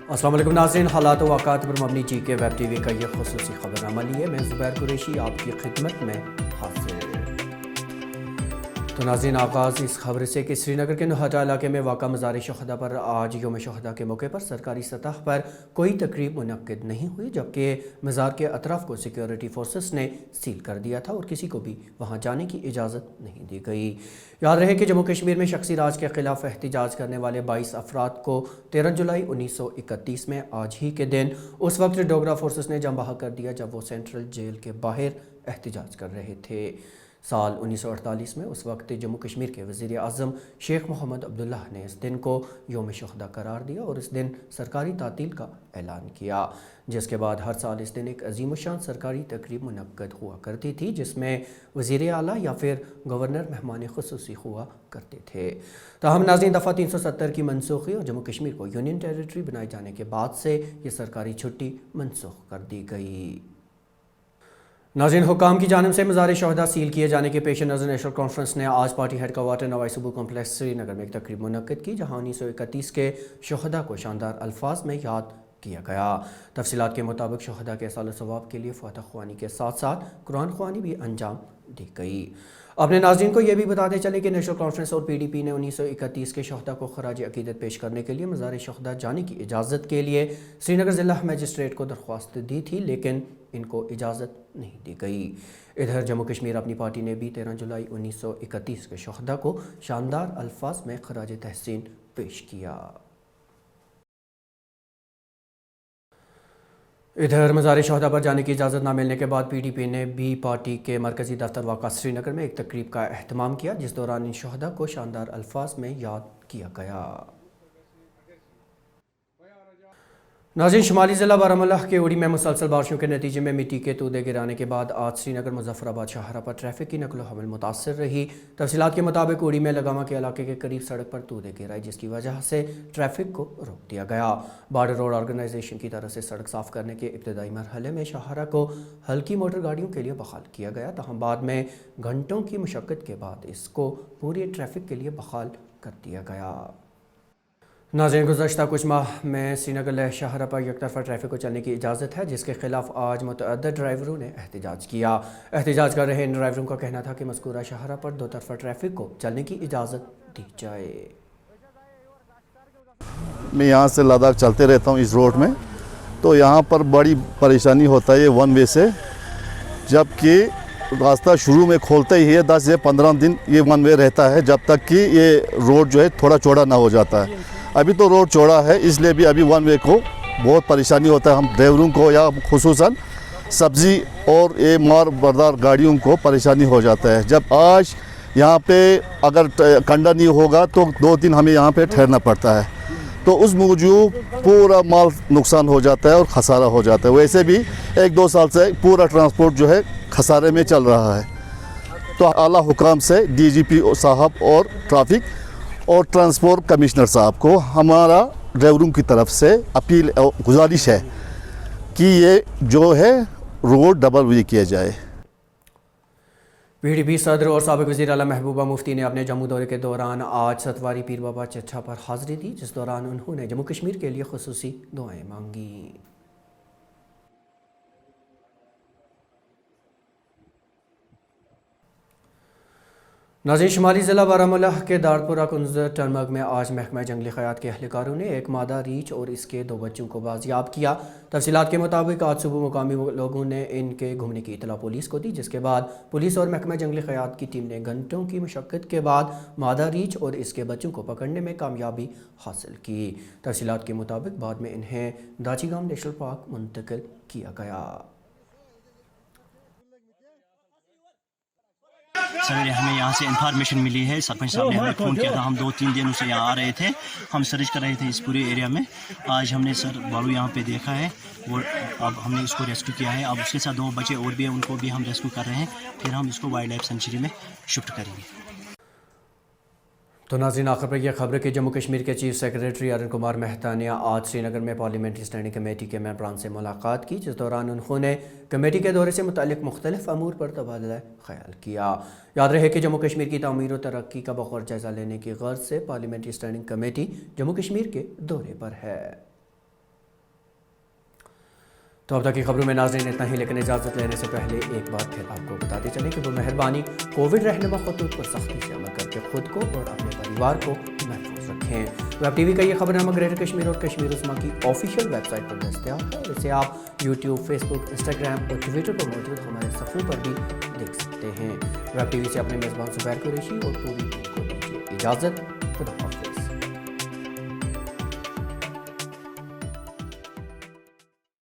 अस्सलाम वालेकुम नाज़रीन, हालात व वाक़ात पर मबनी GK वेब टीवी का ये खुसूसी खबरनामा लिए मैं ज़ुबैर कुरैशी आपकी खिदमत में हाजिर। तो नाज़रीन, आगाज़ इस खबर से कि श्रीनगर के नुहटा इलाके में वाक़ा मज़ार शुहदा पर आज यौम शुहदा के मौके पर सरकारी सतह पर कोई तकरीब मुनक्किद नहीं हुई, जबकि मज़ार के अतराफ़ को सिक्योरिटी फोर्सेस ने सील कर दिया था और किसी को भी वहाँ जाने की इजाज़त नहीं दी गई। याद रहे कि जम्मू कश्मीर में शख्सी राज के ख़िलाफ़ एहतिजाज करने वाले 22 अफराद को 13 जुलाई 1931 में आज ही के दिन उस वक्त डोगरा फोर्सेस ने जम बहक कर दिया जब वो सेंट्रल जेल के बाहर एहतिजाज कर रहे थे। साल 1948 में उस वक्त जम्मू कश्मीर के वज़ीर आज़म शेख मोहम्मद अब्दुल्ला ने इस दिन को यौम शुहदा करार दिया और इस दिन सरकारी तातील का ऐलान किया, जिसके बाद हर साल इस दिन एक अजीम शान सरकारी तकरीब मुनक्कद हुआ करती थी, जिसमें वज़ीर आला या फिर गवर्नर मेहमान खुसूसी हुआ करते थे। ताहम नाज़रीन, दफ़ा 370 की मनसूखी और जम्मू कश्मीर को यूनियन टेरिटरी बनाए जाने के बाद से ये सरकारी छुट्टी मनसूख कर दी गई। नाज़रीन, हुकाम की जानिब से मज़ार शुहदा सील किए जाने के पेश नज़र नेशनल कॉन्फ्रेंस ने आज पार्टी हेड क्वार्टर नवाई सुबू कॉम्प्लेक्स श्रीनगर में एक तकरीब मुनक्किद की, जहाँ 1931 के शुहदा को शानदार अल्फाज में याद किया गया। तफसीलात के मुताबिक शुहदा के साल सवाब के लिए फतह ख्वानी के साथ साथ कुरान ख्वानी भी अंजाम दी गई। अपने नाज़रीन को यह भी बताते चले कि नेशनल कॉन्फ्रेंस और PDP ने 1931 के शुहदा को खराज अकीदत पेश करने के लिए मज़ार शुहदा जाने की इजाज़त के लिए श्रीनगर ज़िला मजिस्ट्रेट को दरख्वास्त दी थी, लेकिन इनको इजाज़त नहीं दी गई। इधर जम्मू कश्मीर अपनी पार्टी ने भी 13 जुलाई 1931 के शुहदा को शानदार अल्फाज में खराज तहसीन पेश किया। इधर मज़ार शुहदा पर जाने की इजाज़त न मिलने के बाद PDP ने भी पार्टी के मरकज़ी दफ्तर वाक़ा श्रीनगर में एक तकरीब का अहतमाम किया, जिस दौरान इन शुहदा को शानदार अल्फाज में याद किया गया। नाज़रीन, शुमाली ज़िला बारामूला के उड़ी में मुसलसल बारिशों के नतीजे में मिट्टी के तूदे गिराने के बाद आज श्रीनगर मुजफ्फराबाद शाहरा पर ट्रैफिक की नकलो हमल मुतासर रही। तफसीलात के मुताबिक उड़ी में लगामा के इलाके के करीब सड़क पर तूदे गिराए, जिसकी वजह से ट्रैफिक को रोक दिया गया। बॉर्डर रोड ऑर्गेनाइजेशन की तरफ से सड़क साफ़ करने के इब्तदाई मरहले में शाहरा को हल्की मोटर गाड़ियों के लिए बहाल किया गया, तहम बाद में घंटों की मशक्क़त के बाद इसको पूरी ट्रैफिक के लिए बहाल कर दिया गया। नाज़रीन, गुज़श्ता कुछ माह में श्रीनगर लेह शाहरा पर यकतरफा ट्रैफिक को चलने की इजाज़त है, जिसके खिलाफ आज मुतअद्दिद ड्राइवरों ने एहतिजाज किया। एहतिजाज कर रहे इन ड्राइवरों का कहना था कि मज़कूरा शाहरा पर दो तरफा ट्रैफिक को चलने की इजाज़त दी जाए। मैं यहाँ से लद्दाख चलते रहता हूँ इस रोड में, तो यहाँ पर बड़ी परेशानी होता है ये वन वे से, जबकि रास्ता शुरू में खोलते ही है 10 से 15 दिन ये वन वे रहता है, जब तक कि ये रोड जो है थोड़ा चौड़ा ना हो जाता है। अभी तो रोड चौड़ा है, इसलिए भी अभी वन वे को बहुत परेशानी होता है हम ड्राइवरों को, या खुसूसन सब्ज़ी और ये मार बरदार गाड़ियों को परेशानी हो जाता है। जब आज यहाँ पे अगर कंडा नहीं होगा तो 2 दिन हमें यहाँ पे ठहरना पड़ता है, तो उस मूजूब पूरा माल नुकसान हो जाता है और खसारा हो जाता है। वैसे भी 1-2 साल से पूरा ट्रांसपोर्ट जो है खसारे में चल रहा है। तो आला हुकाम से DGP साहब और ट्रैफिक और ट्रांसपोर्ट कमिश्नर साहब को हमारा ड्राइवरों की तरफ से अपील और गुजारिश है कि ये जो है रोड डबल वे किया जाए। PDP सदर और साबिक वज़ीर आला महबूबा मुफ्ती ने अपने जम्मू दौरे के दौरान आज सतवारी पीर बाबा चच्चा पर हाज़री दी, जिस दौरान उन्होंने जम्मू कश्मीर के लिए खुसूसी दुआएं मांगी। नाज़रीन, शुमाली ज़िला बारामूला के दारपुरा कुंज टरमग में आज महकमा जंगली हयात के अहलकारों ने एक मादा रीछ और इसके 2 बच्चों को बाजियाब किया। तफसीलात के मुताबिक आज सुबह मुकामी लोगों ने इनके घूमने की इतला पुलिस को दी, जिसके बाद पुलिस और महकमा जंगली हयात की टीम ने घंटों की मशक्क़त के बाद मादा रीछ और इसके बच्चों को पकड़ने में कामयाबी हासिल की। तफसीलात के मुताबिक बाद में इन्हें दाचीगाम नेशनल पार्क मुंतकिल किया गया। सवेरे हमें यहाँ से इन्फॉर्मेशन मिली है, सरपंच साहब ने हमें फ़ोन किया था। हम 2-3 दिनों से यहाँ आ रहे थे, हम सर्च कर रहे थे इस पूरे एरिया में। आज हमने सर बालू यहाँ पे देखा है और अब हमने इसको रेस्क्यू किया है। अब उसके साथ 2 बच्चे और भी हैं, उनको भी हम रेस्क्यू कर रहे हैं, फिर हम इसको वाइल्ड लाइफ सेंचुरी में शिफ्ट करेंगे। तो नाज़रीन, आखिर पर यह खबर कि जम्मू कश्मीर के चीफ सेक्रेटरी अरुण कुमार मेहता ने आज श्रीनगर में पार्लियामेंट्री स्टैंडिंग कमेटी के मेंबरान से मुलाकात की, जिस दौरान उन्होंने कमेटी के दौरे से मुतालिक मुख्तलिफ अमूर पर तबादला ख्याल किया। याद रहे कि जम्मू कश्मीर की तामीर और तरक्की का बगौर जायज़ा लेने की गर्ज से parliamentary standing committee Jammu Kashmir के दौरे पर है। तो अब तक की खबरों में नाज़रीन इतना ही, लेकिन इजाज़त लेने से पहले एक बार फिर आपको बताते चलें कि वो मेहरबानी कोविड रहनुमा खतूत पर सख्ती से अमल करके खुद को और अपने परिवार को महफूज रखें। वेब टीवी का ये खबरनामा ग्रेटर कश्मीर और कश्मीर उस्मा की ऑफिशियल वेबसाइट पर दस्तयाब है और इसे आप यूट्यूब, फेसबुक, इंस्टाग्राम और ट्विटर पर मौजूद हमारे सफ़ों पर भी देख सकते हैं। वेब टीवी से अपने मेज़बान ज़ुबैर कुरैशी और पूरी टीम को दीजिए इजाज़त। खुदा हाफ़िज़।